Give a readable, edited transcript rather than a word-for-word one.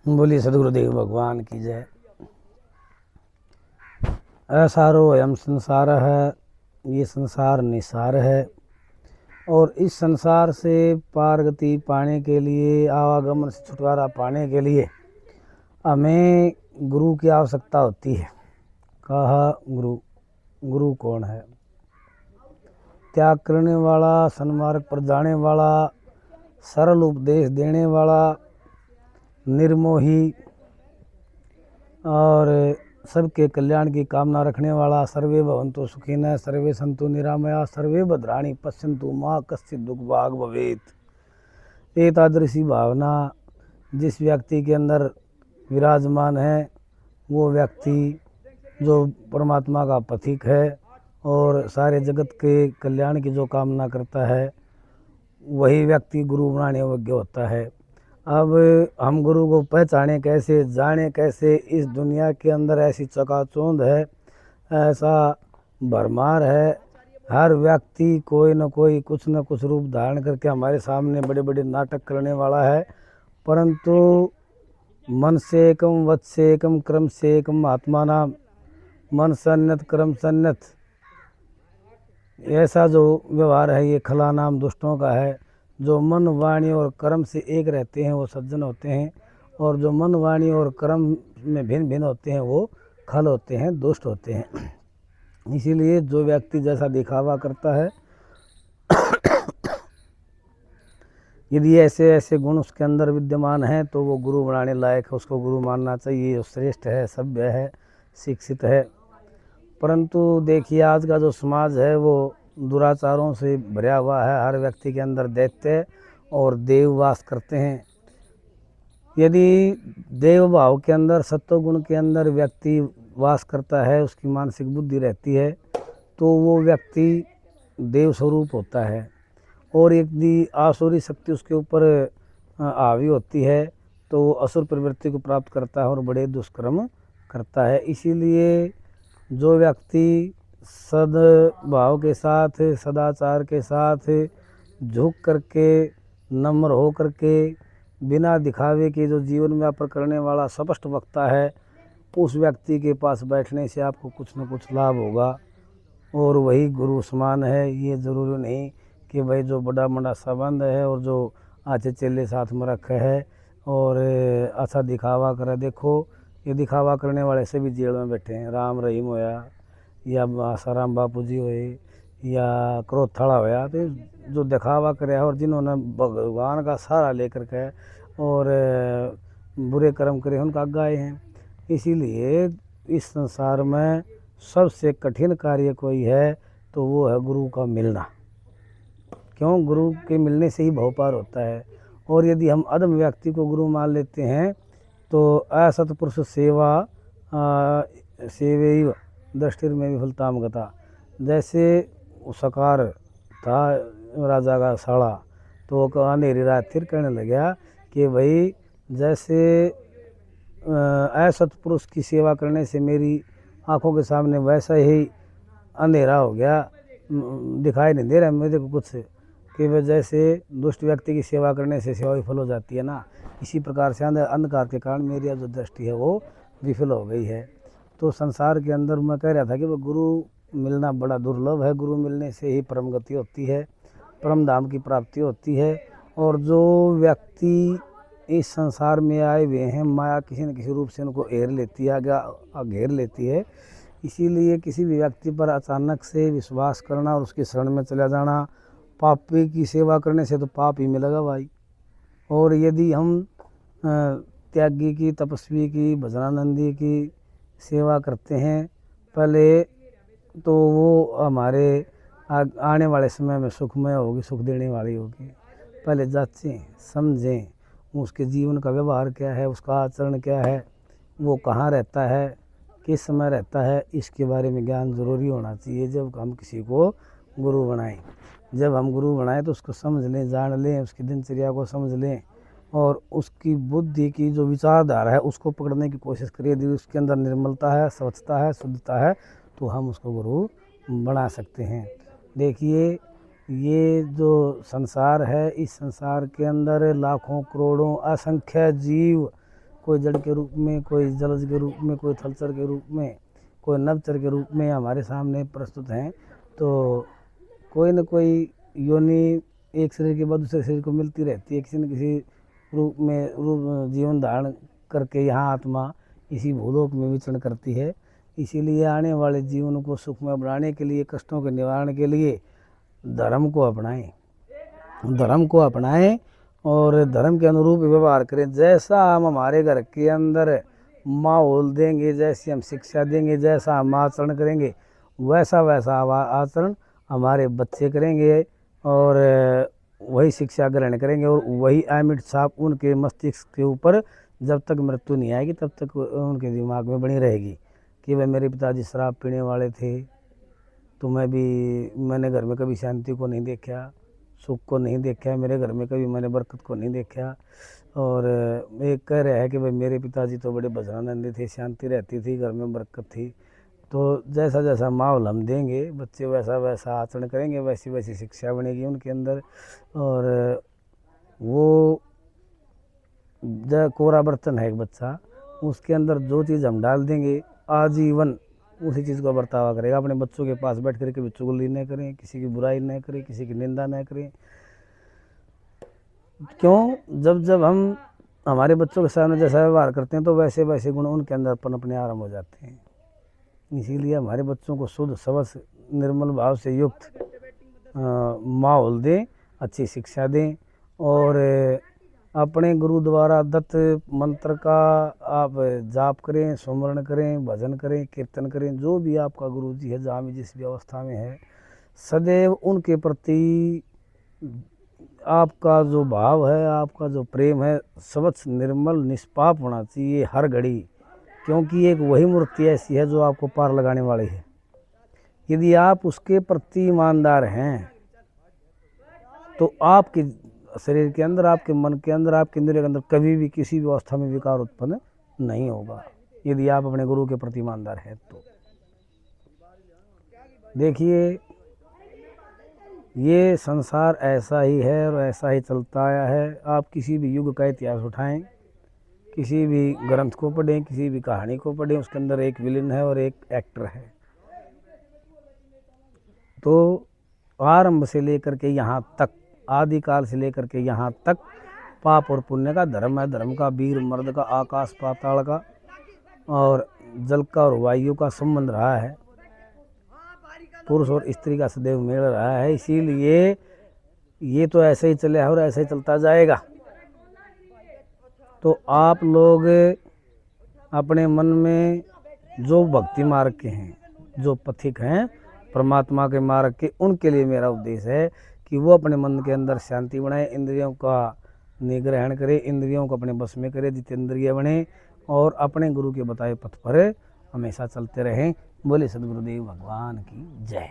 बोलिए सदगुरुदेव भगवान की जय। असारो अयम संसार है, ये संसार निसार है और इस संसार से पारगति पाने के लिए, आवागमन से छुटकारा पाने के लिए हमें गुरु की आवश्यकता होती है। कहा गुरु, गुरु कौन है? त्याग करने वाला, सन्मार्ग पर जाने वाला, सरल उपदेश देने वाला, निर्मोही और सबके कल्याण की कामना रखने वाला, सर्वे भवन्तु सुखिनः सर्वे सन्तु निरामया सर्वे भद्राणि पश्यन्तु मा कश्चित् दुःख भाग् भवेत्। एतादृशी भावना जिस व्यक्ति के अंदर विराजमान है वो व्यक्ति जो परमात्मा का पथिक है और सारे जगत के कल्याण की जो कामना करता है वही व्यक्ति गुरु बनाने योग्य होता है। अब हम गुरु को पहचाने कैसे, जाने कैसे? इस दुनिया के अंदर ऐसी चकाचौंध है, ऐसा भरमार है, हर व्यक्ति कोई न कोई कुछ न कुछ रूप धारण करके हमारे सामने बड़े बड़े नाटक करने वाला है। परंतु मन से एकम, वच से एकम, क्रम से एकम आत्मानाम, मन सन्नत क्रम सन्नत, ऐसा जो व्यवहार है ये खला नाम दुष्टों का है। जो मन वाणी और कर्म से एक रहते हैं वो सज्जन होते हैं और जो मन वाणी और कर्म में भिन्न भिन्न होते हैं वो खल होते हैं, दुष्ट होते हैं। इसीलिए जो व्यक्ति जैसा दिखावा करता है यदि ऐसे ऐसे गुण उसके अंदर विद्यमान हैं तो वो गुरु बनाने लायक है, उसको गुरु मानना चाहिए। वो श्रेष्ठ है, सभ्य है, शिक्षित है। परंतु देखिए आज का जो समाज है वो दुराचारों से भरा हुआ है। हर व्यक्ति के अंदर दैत्य और देव वास करते हैं। यदि देव भाव के अंदर, सत्व गुण के अंदर व्यक्ति वास करता है, उसकी मानसिक बुद्धि रहती है तो वो व्यक्ति देव स्वरूप होता है। और यदि आसुरी शक्ति उसके ऊपर हावी होती है तो वो असुर प्रवृत्ति को प्राप्त करता है और बड़े दुष्कर्म करता है। इसीलिए जो व्यक्ति सद्भाव के साथ, सदाचार के साथ, झुक करके, नम्र हो करके, बिना दिखावे के जो जीवन व्यापन करने वाला स्पष्ट वक्ता है, उस व्यक्ति के पास बैठने से आपको कुछ न कुछ लाभ होगा और वही गुरु समान है। ये ज़रूरी नहीं कि भाई जो बड़ा बड़ा संबंध है और जो आचे चेले साथ में रखे है और अच्छा दिखावा करे। देखो ये दिखावा करने वाले सभी जेल में बैठे हैं। राम रहीम होया या आसाराम बापू जी हुए या क्रोध थड़ा होया, तो जो दिखावा करे और जिन्होंने भगवान का सहारा लेकर के और बुरे कर्म करे उनका आगे हैं। इसीलिए इस संसार में सबसे कठिन कार्य कोई है तो वो है गुरु का मिलना। क्यों? गुरु के मिलने से ही भव पार होता है। और यदि हम अदम व्यक्ति को गुरु मान लेते हैं तो असत्पुरुष सेवा सेवैव दृष्टिर्मे विफलताम गता। जैसे सकार था राजा का साड़ा तो वो अंधेरी रात फिर कहने लगा कि भाई जैसे असत्पुरुष की सेवा करने से मेरी आँखों के सामने वैसा ही अंधेरा हो गया, दिखाई नहीं दे रहा मेरे को कुछ, कि वजह से दुष्ट व्यक्ति की सेवा करने से सेवा विफल हो जाती है ना। इसी प्रकार से अंधकार के कारण मेरी जो दृष्टि है वो विफल हो गई है। तो संसार के अंदर मैं कह रहा था कि वो गुरु मिलना बड़ा दुर्लभ है। गुरु मिलने से ही परम गति होती है, परम धाम की प्राप्ति होती है। और जो व्यक्ति इस संसार में आए हुए हैं, माया किसी न किसी रूप से उनको घेर लेती है, आगे घेर लेती है। इसीलिए किसी भी व्यक्ति पर अचानक से विश्वास करना और उसकी शरण में चला जाना, पापी की सेवा करने से तो पाप ही मिलेगा भाई। और यदि हम त्यागी की, तपस्वी की, भजनानंदी की सेवा करते हैं पहले तो वो हमारे आने वाले समय में सुखमय होगी, सुख देने वाली होगी। पहले जांचें, समझें उसके जीवन का व्यवहार क्या है, उसका आचरण क्या है, वो कहाँ रहता है, किस समय रहता है, इसके बारे में ज्ञान जरूरी होना चाहिए जब हम किसी को गुरु बनाएं। जब हम गुरु बनाएं तो उसको समझ लें, जान लें, उसकी दिनचर्या को समझ लें और उसकी बुद्धि की जो विचारधारा है उसको पकड़ने की कोशिश करें। यदि उसके अंदर निर्मलता है, स्वच्छता है, शुद्धता है तो हम उसको गुरु बना सकते हैं। देखिए ये जो संसार है, इस संसार के अंदर लाखों करोड़ों असंख्य जीव कोई जड़ के रूप में, कोई जलज के रूप में, कोई थलचर के रूप में, कोई नवचर के रूप में हमारे सामने प्रस्तुत हैं। तो कोई न कोई योनि एक शरीर के बाद दूसरे शरीर को मिलती रहती है, किसी न किसी रूप में जीवन धारण करके यहाँ आत्मा इसी भूलोक में विचरण करती है। इसीलिए आने वाले जीवन को सुखमय बनाने के लिए, कष्टों के निवारण के लिए धर्म को अपनाएं, धर्म को अपनाएं और धर्म के अनुरूप व्यवहार करें। जैसा हम हमारे घर के अंदर माहौल देंगे, जैसी हम शिक्षा देंगे, जैसा हम आचरण करेंगे, वैसा वैसा आचरण हमारे बच्चे करेंगे और वही शिक्षा ग्रहण करेंगे और वही अमिट छाप उनके मस्तिष्क के ऊपर जब तक मृत्यु नहीं आएगी तब तक उनके दिमाग में बनी रहेगी कि वह मेरे पिताजी शराब पीने वाले थे, तो मैंने घर में कभी शांति को नहीं देखा, सुख को नहीं देखा, मेरे घर में कभी मैंने बरकत को नहीं देखा। और एक कह रहा है कि भाई मेरे पिताजी तो बड़े भजनानंदी थे, शांति रहती थी, घर में बरकत थी। तो जैसा जैसा माहौल हम देंगे, बच्चे वैसा वैसा आचरण करेंगे, वैसी वैसी शिक्षा बनेगी उनके अंदर। और वो कोरा बर्तन है एक बच्चा, उसके अंदर जो चीज़ हम डाल देंगे आजीवन उसी चीज़ का बर्तावा करेगा। अपने बच्चों के पास बैठ कर कभी चुगली न करें, किसी की बुराई न करें, किसी की निंदा न करें। क्यों? जब हम हमारे बच्चों के सामने जैसा व्यवहार करते हैं तो वैसे वैसे गुण उनके अंदर पनपने आरंभ हो जाते हैं। इसीलिए हमारे बच्चों को शुद्ध सबस निर्मल भाव से युक्त माहौल दें, अच्छी शिक्षा दें और अपने गुरु द्वारा दत्त मंत्र का आप जाप करें, सुमरण करें, भजन करें, कीर्तन करें। जो भी आपका गुरु जी है, जहाँ भी जिस भी अवस्था में है, सदैव उनके प्रति आपका जो भाव है, आपका जो प्रेम है, स्वच्छ निर्मल निष्पाप होना चाहिए हर घड़ी। क्योंकि एक वही मूर्ति ऐसी है जो आपको पार लगाने वाली है। यदि आप उसके प्रति ईमानदार हैं तो आपके शरीर के अंदर, आपके मन के अंदर, आपके इंद्रिय के अंदर कभी भी किसी भी अवस्था में विकार उत्पन्न नहीं होगा, यदि आप अपने गुरु के प्रति ईमानदार हैं तो। देखिए, ये संसार ऐसा ही है और ऐसा ही चलता आया है। आप किसी भी युग का इतिहास उठाएं, किसी भी ग्रंथ को पढ़ें, किसी भी कहानी को पढ़ें, उसके अंदर एक विलेन है और एक एक्टर है। तो आरंभ से लेकर के यहाँ तक, आदिकाल से लेकर के यहाँ तक पाप और पुण्य का, धर्म है धर्म का, वीर मर्द का, आकाश पाताल का और जल का और वायु का संबंध रहा है। पुरुष और स्त्री का सदैव मेल रहा है। इसीलिए ये तो ऐसे ही चले और ऐसे ही चलता जाएगा। तो आप लोग अपने मन में जो भक्ति मार्ग के हैं, जो पथिक हैं परमात्मा के मार्ग के, उनके लिए मेरा उद्देश्य है कि वो अपने मन के अंदर शांति बनाए, इंद्रियों का निग्रहण करे, इंद्रियों को अपने बस में करे, जितेंद्रिय बने और अपने गुरु के बताए पथ पर हमेशा चलते रहें। बोले सद्गुरुदेव भगवान की जय।